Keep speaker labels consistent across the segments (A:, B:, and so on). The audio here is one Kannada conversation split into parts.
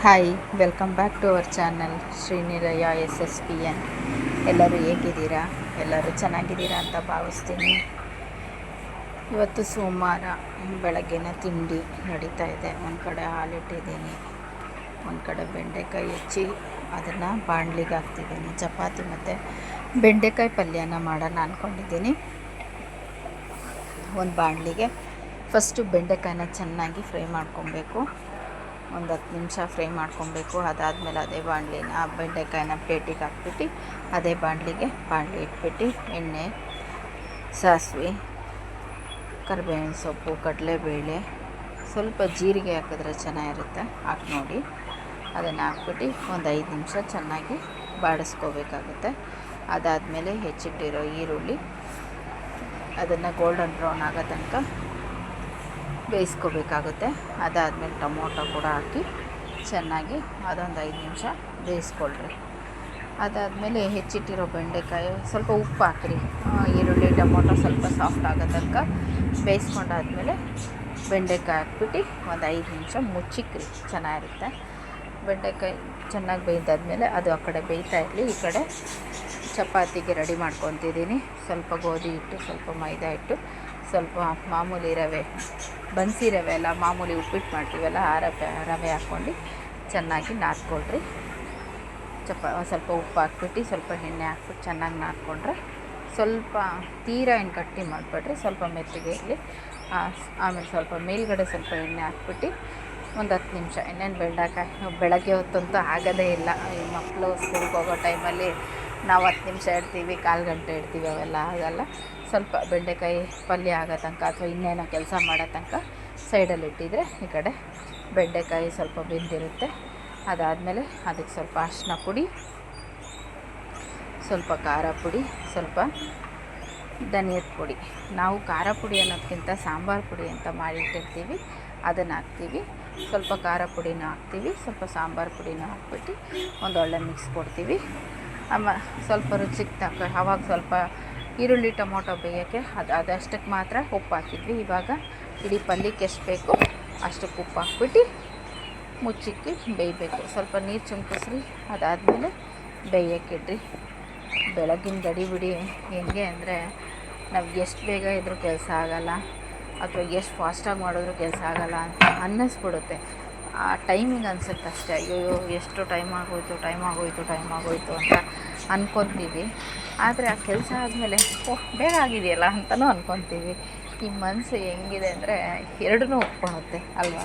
A: Hi, welcome back to our channel Srinilaya SSPN. ಎಲ್ಲರೂ ಹೇಗಿದ್ದೀರಾ? ಎಲ್ಲರೂ ಚೆನ್ನಾಗಿದ್ದೀರಾ ಅಂತ ಭಾವಿಸ್ತೀನಿ. ಇವತ್ತು ಸೋಮವಾರ, ಬೆಳಗ್ಗೆನ ತಿಂಡಿ ನಡೀತಾ ಇದೆ. ಒಂದು ಕಡೆ ಹಾಲಿಟ್ಟಿದ್ದೀನಿ, ಒಂದು ಕಡೆ ಬೆಂಡೆಕಾಯಿ ಹೆಚ್ಚಿ ಅದನ್ನು ಬಾಣಲಿಗೆ ಹಾಕ್ತಿದ್ದೀನಿ. ಚಪಾತಿ ಮತ್ತು ಬೆಂಡೆಕಾಯಿ ಪಲ್ಯನ ಮಾಡೋಣ ಅಂದ್ಕೊಂಡಿದ್ದೀನಿ. ಒಂದು ಬಾಣಲಿಗೆ ಫಸ್ಟು ಬೆಂಡೆಕಾಯಿನ ಚೆನ್ನಾಗಿ ಫ್ರೈ ಮಾಡ್ಕೊಬೇಕು. ಒಂದು 10 ನಿಮಿಷ ಫ್ರೈ ಮಾಡ್ಕೊಬೇಕು. ಅದಾದಮೇಲೆ ಅದೇ ಬಾಣಲಿನ ಬೆಂಡೆಕಾಯಿನ ಪ್ಲೇಟಿಗೆ ಹಾಕ್ಬಿಟ್ಟು ಅದೇ ಬಾಣಲಿ ಇಟ್ಬಿಟ್ಟು ಎಣ್ಣೆ, ಸಾಸಿವೆ, ಕರಿಬೇವಿನ ಸೊಪ್ಪು, ಕಡಲೆಬೇಳೆ, ಸ್ವಲ್ಪ ಜೀರಿಗೆ ಹಾಕಿದ್ರೆ ಚೆನ್ನಾಗಿರುತ್ತೆ. ಹಾಕಿ ನೋಡಿ. ಅದನ್ನು ಹಾಕ್ಬಿಟ್ಟು ಒಂದು 5 ನಿಮಿಷ ಚೆನ್ನಾಗಿ ಬಾಡಿಸ್ಕೋಬೇಕಾಗುತ್ತೆ. ಅದಾದಮೇಲೆ ಹೆಚ್ಚಿಟ್ಟಿರೋ ಈರುಳ್ಳಿ ಅದನ್ನು ಗೋಲ್ಡನ್ ಬ್ರೌನ್ ಆಗೋ ತನಕ ಬೇಯಿಸ್ಕೋಬೇಕಾಗುತ್ತೆ. ಅದಾದಮೇಲೆ ಟೊಮೊಟೊ ಕೂಡ ಹಾಕಿ ಚೆನ್ನಾಗಿ ಅದೊಂದು 5 ನಿಮಿಷ ಬೇಯಿಸ್ಕೊಳ್ರಿ. ಅದಾದಮೇಲೆ ಹೆಚ್ಚಿಟ್ಟಿರೋ ಬೆಂಡೆಕಾಯಿ ಸ್ವಲ್ಪ ಉಪ್ಪು ಹಾಕಿರಿ. ಈರುಳ್ಳಿ ಟೊಮೊಟೊ ಸ್ವಲ್ಪ ಸಾಫ್ಟ್ ಆಗೋ ತನಕ ಬೇಯಿಸ್ಕೊಂಡಾದ್ಮೇಲೆ ಬೆಂಡೆಕಾಯಿ ಹಾಕ್ಬಿಟ್ಟು ಒಂದು 5 ನಿಮಿಷ ಮುಚ್ಚಿಕ್ರಿ, ಚೆನ್ನಾಗಿರುತ್ತೆ. ಬೆಂಡೆಕಾಯಿ ಚೆನ್ನಾಗಿ ಬೇಯ್ದಾದ್ಮೇಲೆ ಅದು ಆ ಕಡೆ ಬೇಯ್ತಾ ಇರಲಿ. ಈ ಕಡೆ ಚಪಾತಿಗೆ ರೆಡಿ ಮಾಡ್ಕೊತಿದ್ದೀನಿ. ಸ್ವಲ್ಪ ಗೋಧಿ ಹಿಟ್ಟು, ಸ್ವಲ್ಪ ಮೈದಾ ಹಿಟ್ಟು, ಸ್ವಲ್ಪ ಮಾಮೂಲಿ ರವೆ, ಬನ್ಸಿ ರವೆ ಎಲ್ಲ ಮಾಮೂಲಿ ಉಪ್ಪಿಟ್ಟು ಮಾಡ್ತೀವಲ್ಲ ಆ ರವೆ ಹಾಕ್ಕೊಂಡು ಚೆನ್ನಾಗಿ ನಾದ್ಕೊಳ್ರಿ. ಸ್ವಲ್ಪ ಉಪ್ಪು ಹಾಕ್ಬಿಟ್ಟು ಸ್ವಲ್ಪ ಎಣ್ಣೆ ಹಾಕ್ಬಿಟ್ಟು ಚೆನ್ನಾಗಿ ನಾದ್ಕೊಂಡ್ರೆ ಸ್ವಲ್ಪ ತೀರಾ ಏನು ಗಟ್ಟಿ ಮಾಡಿಬಿಡ್ರಿ, ಸ್ವಲ್ಪ ಮೆತ್ತಗೆ ಇರಲಿ. ಆಮೇಲೆ ಸ್ವಲ್ಪ ಮೇಲ್ಗಡೆ ಸ್ವಲ್ಪ ಎಣ್ಣೆ ಹಾಕ್ಬಿಟ್ಟು ಒಂದು 10 ನಿಮಿಷ. ಇನ್ನೇನು ಬೆಳಗ್ಗೆ ಹೊತ್ತಂತೂ ಆಗೋದೇ ಇಲ್ಲ. ಈ ಮಕ್ಕಳು ಸ್ಕೂಲ್ಗೆ ಹೋಗೋ ಟೈಮಲ್ಲಿ ನಾವು 10 ನಿಮಿಷ ಇಡ್ತೀವಿ, 1/4 ಗಂಟೆ ಇಡ್ತೀವಿ, ಅವೆಲ್ಲ ಆಗಲ್ಲ. ಸ್ವಲ್ಪ ಬೆಂಡೆಕಾಯಿ ಪಲ್ಯ ಆಗೋ ತನಕ ಅಥವಾ ಇನ್ನೇನೋ ಕೆಲಸ ಮಾಡೋ ತನಕ ಸೈಡಲ್ಲಿ ಇಟ್ಟಿದ್ರೆ ಈ ಕಡೆ ಬೆಂಡೆಕಾಯಿ ಸ್ವಲ್ಪ ಬೆಂದಿರುತ್ತೆ. ಅದಾದಮೇಲೆ ಅದಕ್ಕೆ ಸ್ವಲ್ಪ ಅರಿಶಿನ ಪುಡಿ, ಸ್ವಲ್ಪ ಖಾರ ಪುಡಿ, ಸ್ವಲ್ಪ ಧನಿಯದ ಪುಡಿ. ನಾವು ಖಾರ ಪುಡಿ ಅನ್ನೋದಕ್ಕಿಂತ ಸಾಂಬಾರು ಪುಡಿ ಅಂತ ಮಾಡಿಟ್ಟಿರ್ತೀವಿ, ಅದನ್ನು ಹಾಕ್ತೀವಿ. ಸ್ವಲ್ಪ ಖಾರ ಪುಡಿನೂ ಹಾಕ್ತೀವಿ, ಸ್ವಲ್ಪ ಸಾಂಬಾರು ಪುಡಿನೂ ಹಾಕ್ಬಿಟ್ಟು ಒಂದೊಳ್ಳೆ ಮಿಕ್ಸ್ ಕೊಡ್ತೀವಿ. ಸ್ವಲ್ಪ ರುಚಿಗೆ ತಕ್ಕ ಆವಾಗ ಸ್ವಲ್ಪ ಈರುಳ್ಳಿ ಟೊಮೊಟೊ ಬೇಯೋಕ್ಕೆ ಅದಷ್ಟಕ್ಕೆ ಮಾತ್ರ ಉಪ್ಪು ಹಾಕಿದ್ವಿ. ಇವಾಗ ಇಡೀ ಪಲ್ಯಕ್ಕೆ ಎಷ್ಟು ಬೇಕು ಅಷ್ಟಕ್ಕೆ ಉಪ್ಪು ಹಾಕ್ಬಿಟ್ಟು ಮುಚ್ಚಿಕ್ಕಿ ಬೇಯಬೇಕು. ಸ್ವಲ್ಪ ನೀರು ಚಿಮ್ಕಿಸ್ರಿ. ಅದಾದಮೇಲೆ ಬೇಯೋಕ್ಕಿಡ್ರಿ. ಬೆಳಗಿನ ಗಡಿಬಿಡಿ ಹೆಂಗೆ ಅಂದರೆ ನಮ್ಗೆ ಎಷ್ಟು ಬೇಗ ಇದ್ರೂ ಕೆಲಸ ಆಗೋಲ್ಲ, ಅಥವಾ ಎಷ್ಟು ಫಾಸ್ಟಾಗಿ ಮಾಡಿದ್ರೂ ಕೆಲಸ ಆಗೋಲ್ಲ ಅಂತ ಅನ್ನಿಸ್ಬಿಡುತ್ತೆ. ಆ ಟೈಮಿಂಗ್ ಅನಿಸುತ್ತೆ ಅಷ್ಟೇ. ಅಯ್ಯೋ ಎಷ್ಟು ಟೈಮ್ ಆಗೋಯ್ತು ಅಂತ ಅಂದ್ಕೊತೀವಿ. ಆದರೆ ಆ ಕೆಲಸ ಆದಮೇಲೆ ಬೇಗ ಆಗಿದೆಯಲ್ಲ ಅಂತಲೂ ಅಂದ್ಕೊತೀವಿ. ಈ ಮನಸ್ಸು ಹೆಂಗಿದೆ ಅಂದರೆ ಎರಡನ್ನೂ ಒಪ್ಕೊಳುತ್ತೆ ಅಲ್ವಾ.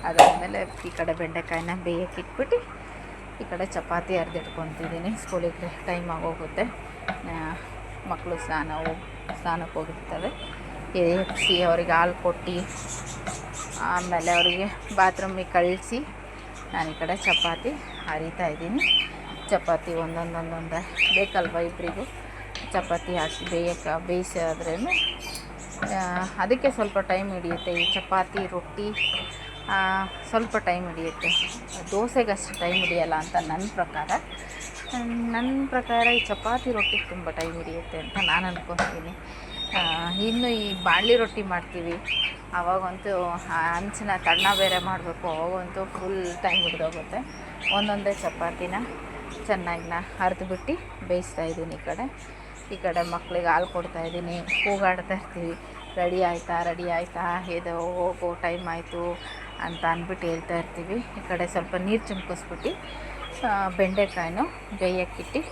A: ಅದಾದಮೇಲೆ ಈ ಕಡೆ ಬೆಂಡೆಕಾಯಿನ ಬೇಯಕ್ಕೆ ಇಟ್ಬಿಟ್ಟು ಈ ಕಡೆ ಚಪಾತಿ ಅರ್ದಿಟ್ಕೊತಿದ್ದೀನಿ. ಸ್ಕೂಲಿಗೆ ಟೈಮ್ ಆಗೋಗುತ್ತೆ. ಮಕ್ಕಳು ಸ್ನಾನಕ್ಕೆ ಹೋಗಿರ್ತಾರೆ. ಎಬ್ಬಿಸಿ ಅವ್ರಿಗೆ ಹಾಲು ಕೊಟ್ಟು ಆಮೇಲೆ ಅವರಿಗೆ ಬಾತ್ರೂಮಿಗೆ ಕಳಿಸಿ ನಾನು ಈ ಕಡೆ ಚಪಾತಿ ಹರಿತಾ ಇದ್ದೀನಿ. ಚಪಾತಿ ಒಂದೊಂದು ಬೇಕಲ್ವ ಇಬ್ಬರಿಗೂ. ಚಪಾತಿ ಹಾಕಿ ಬೇಯಿಸಿದ್ರೇ ಅದಕ್ಕೆ ಸ್ವಲ್ಪ ಟೈಮ್ ಹಿಡಿಯುತ್ತೆ. ಈ ಚಪಾತಿ ರೊಟ್ಟಿ ಸ್ವಲ್ಪ ಟೈಮ್ ಹಿಡಿಯುತ್ತೆ, ದೋಸೆಗಷ್ಟು ಟೈಮ್ ಹಿಡಿಯಲ್ಲ ಅಂತ ನನ್ನ ಪ್ರಕಾರ ಈ ಚಪಾತಿ ರೊಟ್ಟಿಗೆ ತುಂಬ ಟೈಮ್ ಹಿಡಿಯುತ್ತೆ ಅಂತ ನಾನು ಅಂದ್ಕೊತೀನಿ. ಇನ್ನು ಈ ಬಾಣಲಿ ರೊಟ್ಟಿ ಮಾಡ್ತೀವಿ, ಆವಾಗಂತೂ ಹಂಚನ್ನ ತಣ್ಣ ಬೇರೆ ಮಾಡಬೇಕು, ಅವಾಗಂತೂ ಫುಲ್ ಟೈಮ್ ಹಿಡಿದೋಗುತ್ತೆ. ಒಂದೊಂದೇ ಚಪಾತಿನ ಚೆನ್ನಾಗಿ ಅರ್ದ್ಬಿಟ್ಟು ಬೇಯಿಸ್ತಾಯಿದ್ದೀನಿ. ಈ ಕಡೆ ಮಕ್ಕಳಿಗೆ ಹಾಲು ಕೊಡ್ತಾಯಿದ್ದೀನಿ. ಕೂಗಾಡ್ತಾ ಇರ್ತೀವಿ, ರೆಡಿ ಆಯಿತಾ, ಇದು ಹೋಗೋ ಟೈಮ್ ಆಯಿತು ಅಂತ ಅಂದ್ಬಿಟ್ಟು ಹೇಳ್ತಾ ಇರ್ತೀವಿ. ಈ ಕಡೆ ಸ್ವಲ್ಪ ನೀರು ಚಿಮ್ಕಿಸ್ಬಿಟ್ಟು ಬೆಂಡೆಕಾಯಿನೂ ಬೇಯಕ್ಕಿಟ್ಟು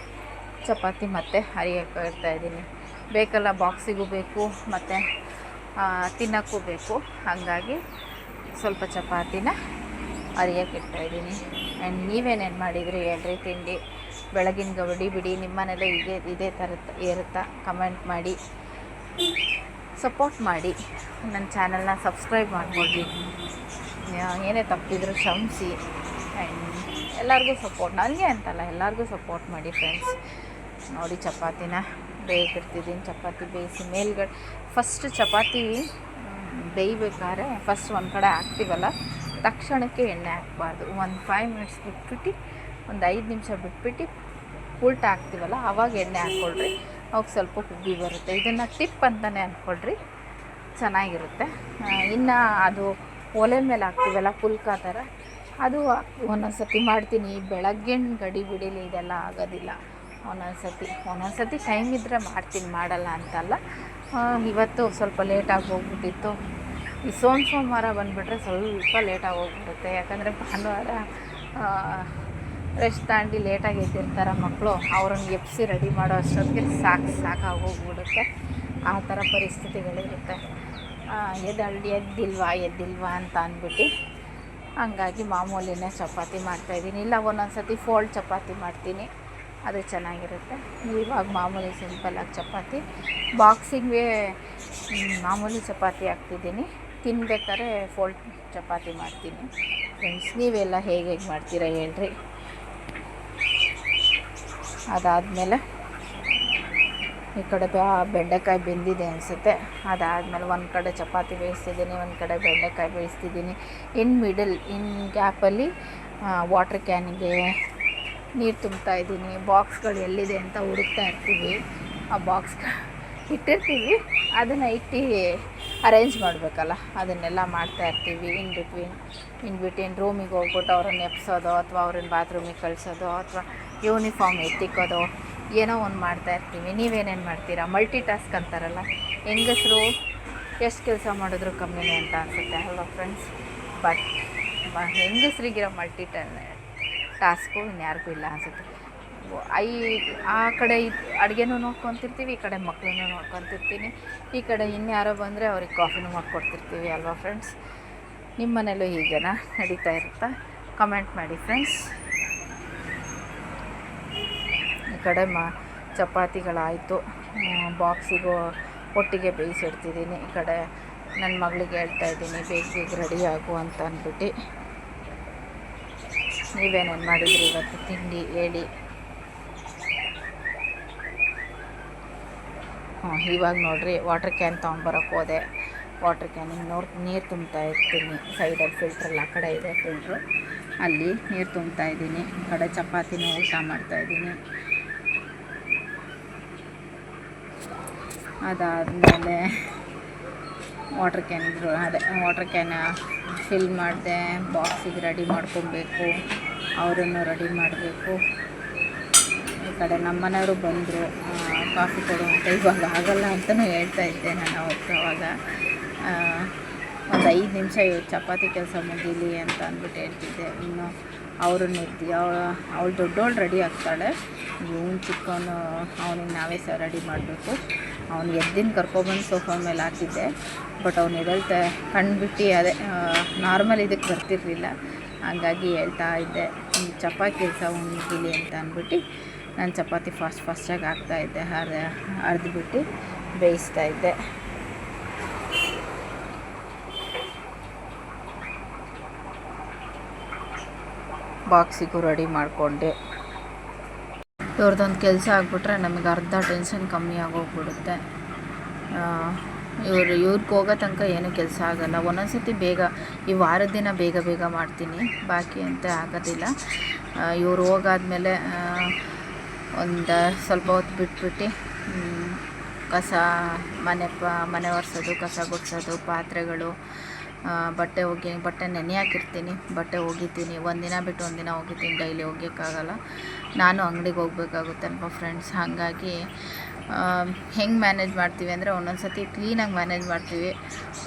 A: ಚಪಾತಿ ಮತ್ತು ಹರಿಯಕ್ಕೆ ಇಡ್ತಾಯಿದ್ದೀನಿ. ಬೇಕಲ್ಲ, ಬಾಕ್ಸಿಗೂ ಬೇಕು ಮತ್ತು ತಿನ್ನೋಕ್ಕೂ ಬೇಕು. ಹಾಗಾಗಿ ಸ್ವಲ್ಪ ಚಪಾತಿನ ಹರಿಯಕ್ಕೆ ಇಡ್ತಾಯಿದ್ದೀನಿ. ಆ್ಯಂಡ್ ನೀವೇನೇನು ಮಾಡಿದ್ರಿ ಹೇಳ್ರಿ ತಿಂಡಿ? ಬೆಳಗಿನ ಗಡಿಬಿಡಿ ನಿಮ್ಮ ಮನೇಲೆ ಇದೇ ಥರ ಇರುತ್ತಾ? ಕಮೆಂಟ್ ಮಾಡಿ, ಸಪೋರ್ಟ್ ಮಾಡಿ, ನನ್ನ ಚಾನಲ್ನ ಸಬ್ಸ್ಕ್ರೈಬ್ ಮಾಡಿಕೊಡ್ರಿ. ಏನೇ ತಪ್ಪಿದ್ರು ಕ್ಷಮಿಸಿ. ಆ್ಯಂಡ್ ಎಲ್ಲರಿಗೂ ಸಪೋರ್ಟ್, ನನಗೆ ಅಂತಲ್ಲ ಎಲ್ಲರಿಗೂ ಸಪೋರ್ಟ್ ಮಾಡಿ ಫ್ರೆಂಡ್ಸ್. ನೋಡಿ ಚಪಾತಿನ ಬೇಯಿಸಿರ್ತಿದ್ದೀನಿ. ಚಪಾತಿ ಬೇಯಿಸಿ ಮೇಲ್ಗಡೆ ಫಸ್ಟ್ ಚಪಾತಿ ಬೇಯಬೇಕಾದ್ರೆ ಫಸ್ಟ್ ಒಂದು ಕಡೆ ಹಾಕ್ತೀವಲ್ಲ, ತಕ್ಷಣಕ್ಕೆ ಎಣ್ಣೆ ಹಾಕಬಾರ್ದು. ಒಂದು 5 ಮಿನಿಟ್ಸ್ ಬಿಟ್ಬಿಟ್ಟು, ಒಂದು 5 ನಿಮಿಷ ಬಿಟ್ಬಿಟ್ಟು ಉಲ್ಟಾ ಹಾಕ್ತೀವಲ್ಲ, ಆವಾಗ ಎಣ್ಣೆ ಹಾಕ್ಕೊಳ್ರಿ. ಅವಾಗ ಸ್ವಲ್ಪ ಉಬ್ಬಿ ಬರುತ್ತೆ. ಇದನ್ನು ಟಿಪ್ ಅಂತಲೇ ಅಂದ್ಕೊಳ್ರಿ, ಚೆನ್ನಾಗಿರುತ್ತೆ. ಇನ್ನು ಅದು ಒಲೆ ಮೇಲೆ ಹಾಕ್ತೀವಲ್ಲ ಪುಲ್ಕ ಥರ, ಅದು ಒಂದೊಂದು ಸತಿ ಮಾಡ್ತೀನಿ. ಬೆಳಗ್ಗೆ ಗಡಿ ಬಿಡಿಲಿ ಇದೆಲ್ಲ ಆಗೋದಿಲ್ಲ. ಒಂದೊಂದು ಸತಿ ಟೈಮ್ ಇದ್ದರೆ ಮಾಡ್ತೀನಿ, ಮಾಡಲ್ಲ ಅಂತಲ್ಲ. ಇವತ್ತು ಸ್ವಲ್ಪ ಲೇಟಾಗಿ ಹೋಗ್ಬಿಟ್ಟಿತ್ತು. ಈ ಸೋಮವಾರ ಬಂದುಬಿಟ್ರೆ ಸ್ವಲ್ಪ ಲೇಟಾಗಿ ಹೋಗ್ಬಿಡುತ್ತೆ. ಯಾಕಂದರೆ ಭಾನುವಾರ ರೆಸ್ಟ್ ತಗೊಂಡು ಲೇಟಾಗಿ ಎದ್ದಿರ್ತಾರೆ ಮಕ್ಕಳು. ಅವ್ರನ್ನ ಎಬ್ಬಿಸಿ ರೆಡಿ ಮಾಡೋ ಅಷ್ಟೊತ್ತಿಗೆ ಸಾಕಾಗೋಗ್ಬಿಡುತ್ತೆ. ಆ ಥರ ಪರಿಸ್ಥಿತಿಗಳಿರುತ್ತೆ. ಎದ್ದಿಲ್ವಾ ಅಂತ ಅಂದ್ಬಿಟ್ಟು ಹಂಗಾಗಿ ಮಾಮೂಲಿನೇ ಚಪಾತಿ ಮಾಡ್ತಾಯಿದ್ದೀನಿ. ಇಲ್ಲ ಒಂದೊಂದು ಸತಿ ಫೋಲ್ಡ್ ಚಪಾತಿ ಮಾಡ್ತೀನಿ, ಅದು ಚೆನ್ನಾಗಿರುತ್ತೆ. ಇವಾಗ ಮಾಮೂಲಿ ಸಿಂಪಲ್ಲಾಗಿ ಚಪಾತಿ ಬಾಕ್ಸಿಗೆ ಮಾಮೂಲಿ ಚಪಾತಿ ಹಾಕ್ತಿದ್ದೀನಿ. ತಿನ್ಬೇಕಾದ್ರೆ ಫೋಲ್ಡ್ ಚಪಾತಿ ಮಾಡ್ತೀನಿ. ಫ್ರೆಂಡ್ಸ್, ನೀವೆಲ್ಲ ಹೇಗೆ ಮಾಡ್ತೀರಾ ಹೇಳ್ರಿ. ಅದಾದಮೇಲೆ ಈ ಕಡೆ ಬೆಂಡೆಕಾಯಿ ಬೆಂದಿದೆ ಅನಿಸುತ್ತೆ. ಅದಾದಮೇಲೆ ಒಂದು ಕಡೆ ಚಪಾತಿ ಬೇಯಿಸ್ತಿದ್ದೀನಿ, ಒಂದು ಕಡೆ ಬೆಂಡೆಕಾಯಿ ಬೇಯಿಸ್ತಿದ್ದೀನಿ. ಇನ್ ಗ್ಯಾಪಲ್ಲಿ ವಾಟ್ರ್ ಕ್ಯಾನಿಗೆ ನೀರು ತುಂಬ್ತಾಯಿದ್ದೀನಿ. ಬಾಕ್ಸ್ಗಳು ಎಲ್ಲಿದೆ ಅಂತ ಹುಡುಕ್ತಾ ಇರ್ತೀವಿ. ಆ ಬಾಕ್ಸ್ ಇಟ್ಟಿರ್ತೀವಿ, ಅದನ್ನು ಇಟ್ಟು ಅರೇಂಜ್ ಮಾಡಬೇಕಲ್ಲ, ಅದನ್ನೆಲ್ಲ ಮಾಡ್ತಾಯಿರ್ತೀವಿ. ಇನ್ ಬಿಟ್ವೀನ್ ರೂಮಿಗೆ ಹೋಗ್ಬಿಟ್ಟು ಅವ್ರನ್ನ ಎಪ್ಸೋದು, ಅಥವಾ ಅವ್ರನ್ನ ಬಾತ್ರೂಮಿಗೆ ಕಳಿಸೋದು, ಅಥವಾ ಯೂನಿಫಾರ್ಮ್ ಎತ್ತಿಕ್ಕೋದು, ಏನೋ ಒಂದು ಮಾಡ್ತಾಯಿರ್ತೀವಿ. ನೀವೇನೇನು ಮಾಡ್ತೀರಾ? ಮಲ್ಟಿ ಟಾಸ್ಕ್ ಅಂತಾರಲ್ಲ, ಹೆಂಗಸರು ಎಷ್ಟು ಕೆಲಸ ಮಾಡಿದ್ರು ಕಮ್ಮಿನೇ ಅಂತ ಅನಿಸುತ್ತೆ ಅಲ್ವಾ ಫ್ರೆಂಡ್ಸ್? ಬಟ್ ಹೆಂಗಸ್ರಿಗಿರೋ ಟಾಸ್ಕು ಇನ್ಯಾರಿಗೂ ಇಲ್ಲ ಅನಿಸುತ್ತೆ. ಆ ಕಡೆ ಅಡುಗೆನೂ ನೋಡ್ಕೊತಿರ್ತೀವಿ, ಈ ಕಡೆ ಮಕ್ಕಳನ್ನೂ ನೋಡ್ಕೊತಿರ್ತೀನಿ, ಈ ಕಡೆ ಇನ್ಯಾರೋ ಬಂದರೆ ಅವ್ರಿಗೆ ಕಾಫಿನೂ ಮಾಡಿಕೊಡ್ತಿರ್ತೀವಿ ಅಲ್ವಾ ಫ್ರೆಂಡ್ಸ್? ನಿಮ್ಮ ಮನೇಲೂ ಹೀಗೇನಾ ನಡೀತಾ ಇರುತ್ತಾ? ಕಮೆಂಟ್ ಮಾಡಿ ಫ್ರೆಂಡ್ಸ್. ಈ ಕಡೆ ಚಪಾತಿಗಳಾಯಿತು, ಬಾಕ್ಸಿಗೂ ಒಟ್ಟಿಗೆ ಬೇಯಿಸಿಡ್ತಿದ್ದೀನಿ. ಈ ಕಡೆ ನನ್ನ ಮಗಳಿಗೆ ಹೇಳ್ತಾಯಿದ್ದೀನಿ ಬೇಗ ರೆಡಿ ಆಗು ಅಂತ ಅಂದ್ಬಿಟ್ಟು. ನೀವೇನೇನು ಮಾಡಿದ್ರಿ ಇವತ್ತು ತಿಂಡಿ ಹೇಳಿ. ಇವಾಗ ನೋಡಿರಿ ವಾಟ್ರ್ ಕ್ಯಾನ್ ತೊಗೊಂಬರೋಕ್ಕೆ ಹೋದೆ. ವಾಟ್ರ್ ಕ್ಯಾನಿಗೆ ನೀರು ತುಂಬ್ತಾ ಇರ್ತೀನಿ. ಸೈಡಲ್ಲಿ ಫಿಲ್ಟ್ರಲ್ಲಿ ಆ ಕಡೆ ಇದೆ ಫಿಲ್ಟ್ರು, ಅಲ್ಲಿ ನೀರು ತುಂಬ್ತಾ ಇದ್ದೀನಿ. ಈ ಕಡೆ ಚಪಾತಿನ ಊಟ ಮಾಡ್ತಾಯಿದ್ದೀನಿ. ಅದಾದಮೇಲೆ ವಾಟ್ರ್ ಕ್ಯಾನ್ ಫಿಲ್ ಮಾಡಿದೆ. ಬಾಕ್ಸಿಗೆ ರೆಡಿ ಮಾಡ್ಕೊಬೇಕು, ಅವರನ್ನು ರೆಡಿ ಮಾಡಬೇಕು. ಈ ಕಡೆ ನಮ್ಮ ಮನೆಯವರು ಬಂದರು, ಕಾಫಿ ಕೊಡು ಅಂತ. ಇವಾಗ ಆಗಲ್ಲ ಅಂತಲೂ ಹೇಳ್ತಾಯಿದ್ದೆ ನಾನು ಅವಾಗ. ಒಂದು 5 ನಿಮಿಷ ಚಪಾತಿ ಕೆಲಸ ಮುಗೀಲಿ ಅಂತ ಅಂದ್ಬಿಟ್ಟು ಹೇಳ್ತಿದ್ದೆ. ಇನ್ನು ಅವ್ರನ್ನ ಅವಳು ದೊಡ್ಡವಳು ರೆಡಿ ಆಗ್ತಾಳೆ, ಇವನು ಚಿಕ್ಕವನು, ಅವನಿಗೆ ನಾವೇ ರೆಡಿ ಮಾಡಬೇಕು. ಅವ್ನು ಎದ್ದಿನ ಕರ್ಕೊಬಂದು ಸೋಫಾ ಮೇಲೆ ಹಾಕಿದ್ದೆ. ಬಟ್ ಅವ್ನು ಎದ್ದೇಳ್ತಾ ಕಂಡುಬಿಟ್ಟು ಅದೇ ನಾರ್ಮಲ್ ಇದಕ್ಕೆ ಬರ್ತಿರಲಿಲ್ಲ. ಹಂಗಾಗಿ ಹೇಳ್ತಾ ಇದ್ದೆ ಚಪಾತಿ ಕೆಲಸ ಮುಗೀಲಿ ಅಂತ ಅಂದ್ಬಿಟ್ಟು ನಾನು ಚಪಾತಿ ಫಾಸ್ಟಾಗಿ ಹಾಕ್ತಾಯಿದ್ದೆ. ಅರ್ದ್ಬಿಟ್ಟು ಬೇಯಿಸ್ತಾಯಿದ್ದೆ. ಬಾಕ್ಸಿಗೂ ರೆಡಿ ಮಾಡಿಕೊಂಡೆ. ಇವ್ರದ್ದೊಂದು ಕೆಲಸ ಆಗಿಬಿಟ್ರೆ ನಮಗೆ ಅರ್ಧ ಟೆನ್ಷನ್ ಕಮ್ಮಿ ಆಗೋಗ್ಬಿಡುತ್ತೆ. ಇವ್ರಿಗೆ ಹೋಗೋ ತನಕ ಏನೂ ಕೆಲಸ ಆಗೋಲ್ಲ. ಒಂದೊಂದು ಸತಿ ಬೇಗ ಈ ವಾರದ ದಿನ ಬೇಗ ಮಾಡ್ತೀನಿ, ಬಾಕಿ ಅಂತ ಆಗೋದಿಲ್ಲ. ಇವ್ರು ಹೋಗಾದ್ಮೇಲೆ ಒಂದು ಸ್ವಲ್ಪ ಹೊತ್ತು ಬಿಟ್ಬಿಟ್ಟು ಮನೆ ಒರೆಸೋದು, ಕಸ ಗುಡಿಸೋದು, ಪಾತ್ರೆಗಳು, ಬಟ್ಟೆ ನೆನೆ ಹಾಕಿರ್ತೀನಿ, ಬಟ್ಟೆ ಒಗಿತೀನಿ. ಒಂದಿನ ಬಿಟ್ಟು ಒಂದಿನ ಒಗಿತೀನಿ, ಡೈಲಿ ಒಗ್ಯೋಕ್ಕಾಗಲ್ಲ. ನಾನು ಅಂಗಡಿಗೆ ಹೋಗ್ಬೇಕಾಗುತ್ತೆ ಅಲ್ವಾ ಫ್ರೆಂಡ್ಸ್? ಹಾಗಾಗಿ ಹೆಂಗೆ ಮ್ಯಾನೇಜ್ ಮಾಡ್ತೀವಿ ಅಂದರೆ ಒಂದೊಂದು ಸತಿ ಕ್ಲೀನಾಗಿ ಮ್ಯಾನೇಜ್ ಮಾಡ್ತೀವಿ,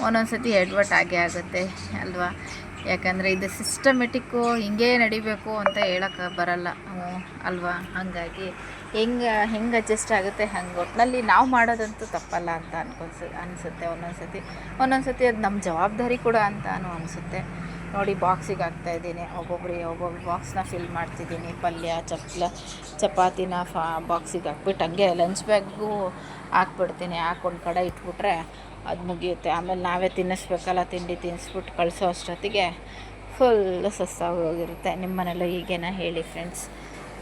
A: ಒಂದೊಂದು ಸತಿ ಎಡ್ವರ್ಟ್ ಆಗೇ ಆಗುತ್ತೆ ಅಲ್ವಾ? ಯಾಕಂದರೆ ಇದು ಸಿಸ್ಟಮೆಟಿಕ್ಕು ಹಿಂಗೇ ನಡಿಬೇಕು ಅಂತ ಹೇಳೋಕ್ಕೆ ಬರಲ್ಲ ಅಲ್ವಾ? ಹಾಗಾಗಿ ಹೆಂಗೆ ಅಡ್ಜಸ್ಟ್ ಆಗುತ್ತೆ ಹಂಗೆ. ಒಟ್ಟಿನಲ್ಲಿ ನಾವು ಮಾಡೋದಂತೂ ತಪ್ಪಲ್ಲ ಅಂತ ಅನಿಸುತ್ತೆ ಒಂದೊಂದು ಸತಿ ಅದು ನಮ್ಮ ಜವಾಬ್ದಾರಿ ಕೂಡ ಅಂತಾನು ಅನಿಸುತ್ತೆ. ನೋಡಿ ಬಾಕ್ಸಿಗೆ ಹಾಕ್ತಾಯಿದ್ದೀನಿ, ಒಬ್ಬೊಬ್ಬರು ಬಾಕ್ಸ್ನ ಫಿಲ್ ಮಾಡ್ತಿದ್ದೀನಿ. ಪಲ್ಯ ಚಪಾತಿನ ಬಾಕ್ಸಿಗೆ ಹಾಕ್ಬಿಟ್ಟು ಹಂಗೆ ಲಂಚ್ ಬ್ಯಾಗ್ಗೂ ಹಾಕ್ಬಿಡ್ತೀನಿ. ಹಾಕೊಂಡು ಕಡೆ ಇಟ್ಬಿಟ್ರೆ ಅದು ಮುಗಿಯುತ್ತೆ. ಆಮೇಲೆ ನಾವೇ ತಿನ್ನಿಸ್ಬೇಕಲ್ಲ, ತಿಂಡಿ ತಿನ್ನಿಸ್ಬಿಟ್ಟು ಕಳಿಸೋ ಅಷ್ಟೊತ್ತಿಗೆ ಫುಲ್ ಸುಸ್ತಾಗಿ ಹೋಗಿರುತ್ತೆ. ನಿಮ್ಮ ಮನೇಲೂ ಹೀಗೇನ ಹೇಳಿ ಫ್ರೆಂಡ್ಸ್,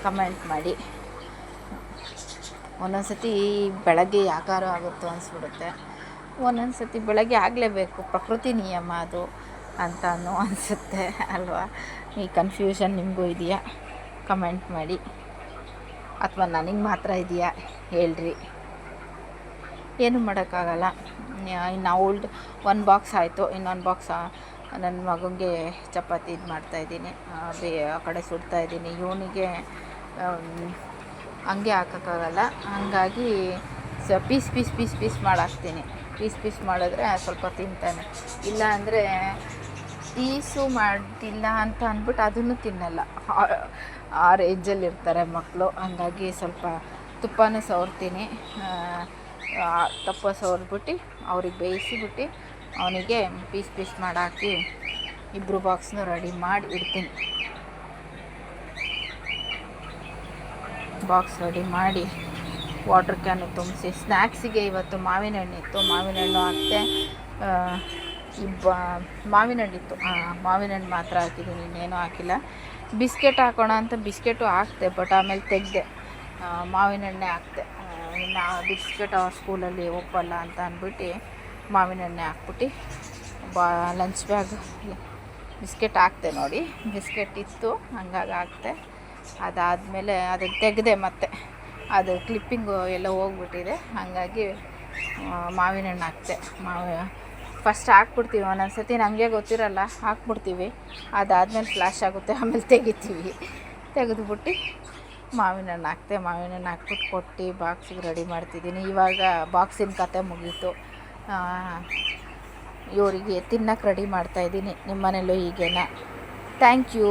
A: ಕಮೆಂಟ್ ಮಾಡಿ. ಒಂದೊಂದು ಸತಿ ಬೆಳಗ್ಗೆ ಯಾಕಾರೋ ಆಗುತ್ತೋ ಅನಿಸ್ಬಿಡುತ್ತೆ, ಒಂದೊಂದು ಸತಿ ಬೆಳಗ್ಗೆ ಆಗಲೇಬೇಕು, ಪ್ರಕೃತಿ ನಿಯಮ ಅದು ಅಂತಾನು ಅನಿಸುತ್ತೆ ಅಲ್ವಾ? ಈ ಕನ್ಫ್ಯೂಷನ್ ನಿಮಗೂ ಇದೆಯಾ? ಕಮೆಂಟ್ ಮಾಡಿ. ಅಥವಾ ನನಗೆ ಮಾತ್ರ ಇದೆಯಾ ಹೇಳ್ರಿ. ಏನೂ ಮಾಡೋಕ್ಕಾಗಲ್ಲ. ಇನ್ನು ಒಂದು ಬಾಕ್ಸ್ ಆಯಿತು, ಇನ್ನೊಂದು ಬಾಕ್ಸ್ ನನ್ನ ಮಗನಿಗೆ ಚಪಾತಿ ಇದು ಮಾಡ್ತಾಯಿದ್ದೀನಿ, ಆ ಕಡೆ ಸುಡ್ತಾಯಿದ್ದೀನಿ. ಇವನಿಗೆ ಹಂಗೆ ಹಾಕೋಕ್ಕಾಗಲ್ಲ, ಹಂಗಾಗಿ ಪೀಸ್ ಪೀಸ್ ಪೀಸ್ ಪೀಸ್ ಮಾಡಾಕ್ತೀನಿ. ಪೀಸ್ ಮಾಡಿದ್ರೆ ಸ್ವಲ್ಪ ತಿಂತಾನೆ. ಇಲ್ಲ ಅಂದರೆ ಪೀಸು ಮಾಡಿಲ್ಲ ಅಂತ ಅಂದ್ಬಿಟ್ಟು ಅದನ್ನು ತಿನ್ನಲ್ಲ. ಆ ರೇಂಜಲ್ಲಿ ಇರ್ತಾರೆ ಮಕ್ಕಳು. ಹಂಗಾಗಿ ಸ್ವಲ್ಪ ತುಪ್ಪನೂ ಸವರ್ತೀನಿ. ತುಪ್ಪ ಸವರ್ಬಿಟ್ಟು ಅವ್ರಿಗೆ ಬೇಯಿಸಿಬಿಟ್ಟು ಅವನಿಗೆ ಪೀಸ್ ಪೀಸ್ ಮಾಡಾಕಿ ಇಬ್ಬರು ಬಾಕ್ಸ್ನೂ ರೆಡಿ ಮಾಡಿ ಇಡ್ತೀನಿ. ಬಾಕ್ಸ್ ರೆಡಿ ಮಾಡಿ ವಾಟ್ರ್ ಕ್ಯಾನು ತುಂಬಿಸಿ, ಸ್ನ್ಯಾಕ್ಸಿಗೆ ಇವತ್ತು ಮಾವಿನ ಹಣ್ಣಿತ್ತು, ಮಾವಿನ ಹಣ್ಣು ಹಾಕ್ತೆ. ಮಾವಿನ ಹಣ್ಣಿತ್ತು, ಮಾವಿನ ಹಣ್ಣು ಮಾತ್ರ ಹಾಕಿದ್ದೀನಿ, ಇನ್ನೇನೂ ಹಾಕಿಲ್ಲ. ಬಿಸ್ಕೆಟ್ ಹಾಕೋಣ ಅಂತ ಬಿಸ್ಕೆಟು ಹಾಕ್ತೆ, ಬಟ್ ಆಮೇಲೆ ತೆಗೆದೆ, ಮಾವಿನ ಹಣ್ಣೆ ಹಾಕ್ತೆ. ಇನ್ನು ಬಿಸ್ಕೆಟ್ ಅವ್ರ ಸ್ಕೂಲಲ್ಲಿ ಒಪ್ಪಲ್ಲ ಅಂತ ಅಂದ್ಬಿಟ್ಟು ಮಾವಿನ ಎಣ್ಣೆ ಹಾಕ್ಬಿಟ್ಟು ಲಂಚ್ ಬ್ಯಾಗ್ ಬಿಸ್ಕೆಟ್ ಹಾಕ್ತೆ. ನೋಡಿ, ಬಿಸ್ಕೆಟ್ ಇತ್ತು, ಹಂಗಾಗಿ ಹಾಕ್ತೆ. ಅದಾದಮೇಲೆ ಅದನ್ನು ತೆಗೆದೆ, ಮತ್ತೆ ಅದು ಕ್ಲಿಪ್ಪಿಂಗು ಎಲ್ಲ ಹೋಗ್ಬಿಟ್ಟಿದೆ, ಹಾಗಾಗಿ ಮಾವಿನ ಹಣ್ಣು ಹಾಕ್ತೆ. ಫಸ್ಟ್ ಹಾಕ್ಬಿಡ್ತೀವಿ, ಒಂದೊಂದು ಸತಿ ನಮಗೆ ಗೊತ್ತಿರಲ್ಲ, ಹಾಕ್ಬಿಡ್ತೀವಿ. ಅದಾದಮೇಲೆ ಫ್ಲ್ಯಾಶ್ ಆಗುತ್ತೆ, ಆಮೇಲೆ ತೆಗಿತೀವಿ. ತೆಗೆದುಬಿಟ್ಟು ಮಾವಿನ ಹಣ್ಣು ಹಾಕ್ತೆ. ಮಾವಿನ ಹಣ್ಣು ಹಾಕ್ಬಿಟ್ಟು ಕೊಟ್ಟು ಬಾಕ್ಸಿಗೆ ರೆಡಿ ಮಾಡ್ತಿದ್ದೀನಿ. ಇವಾಗ ಬಾಕ್ಸಿನ ಕತೆ ಮುಗೀತು. ಇವರಿಗೆ ತಿನ್ನಕ್ಕೆ ರೆಡಿ ಮಾಡ್ತಾಯಿದ್ದೀನಿ. ನಿಮ್ಮ ಮನೇಲೂ ಹೀಗೇನಾ? Thank you.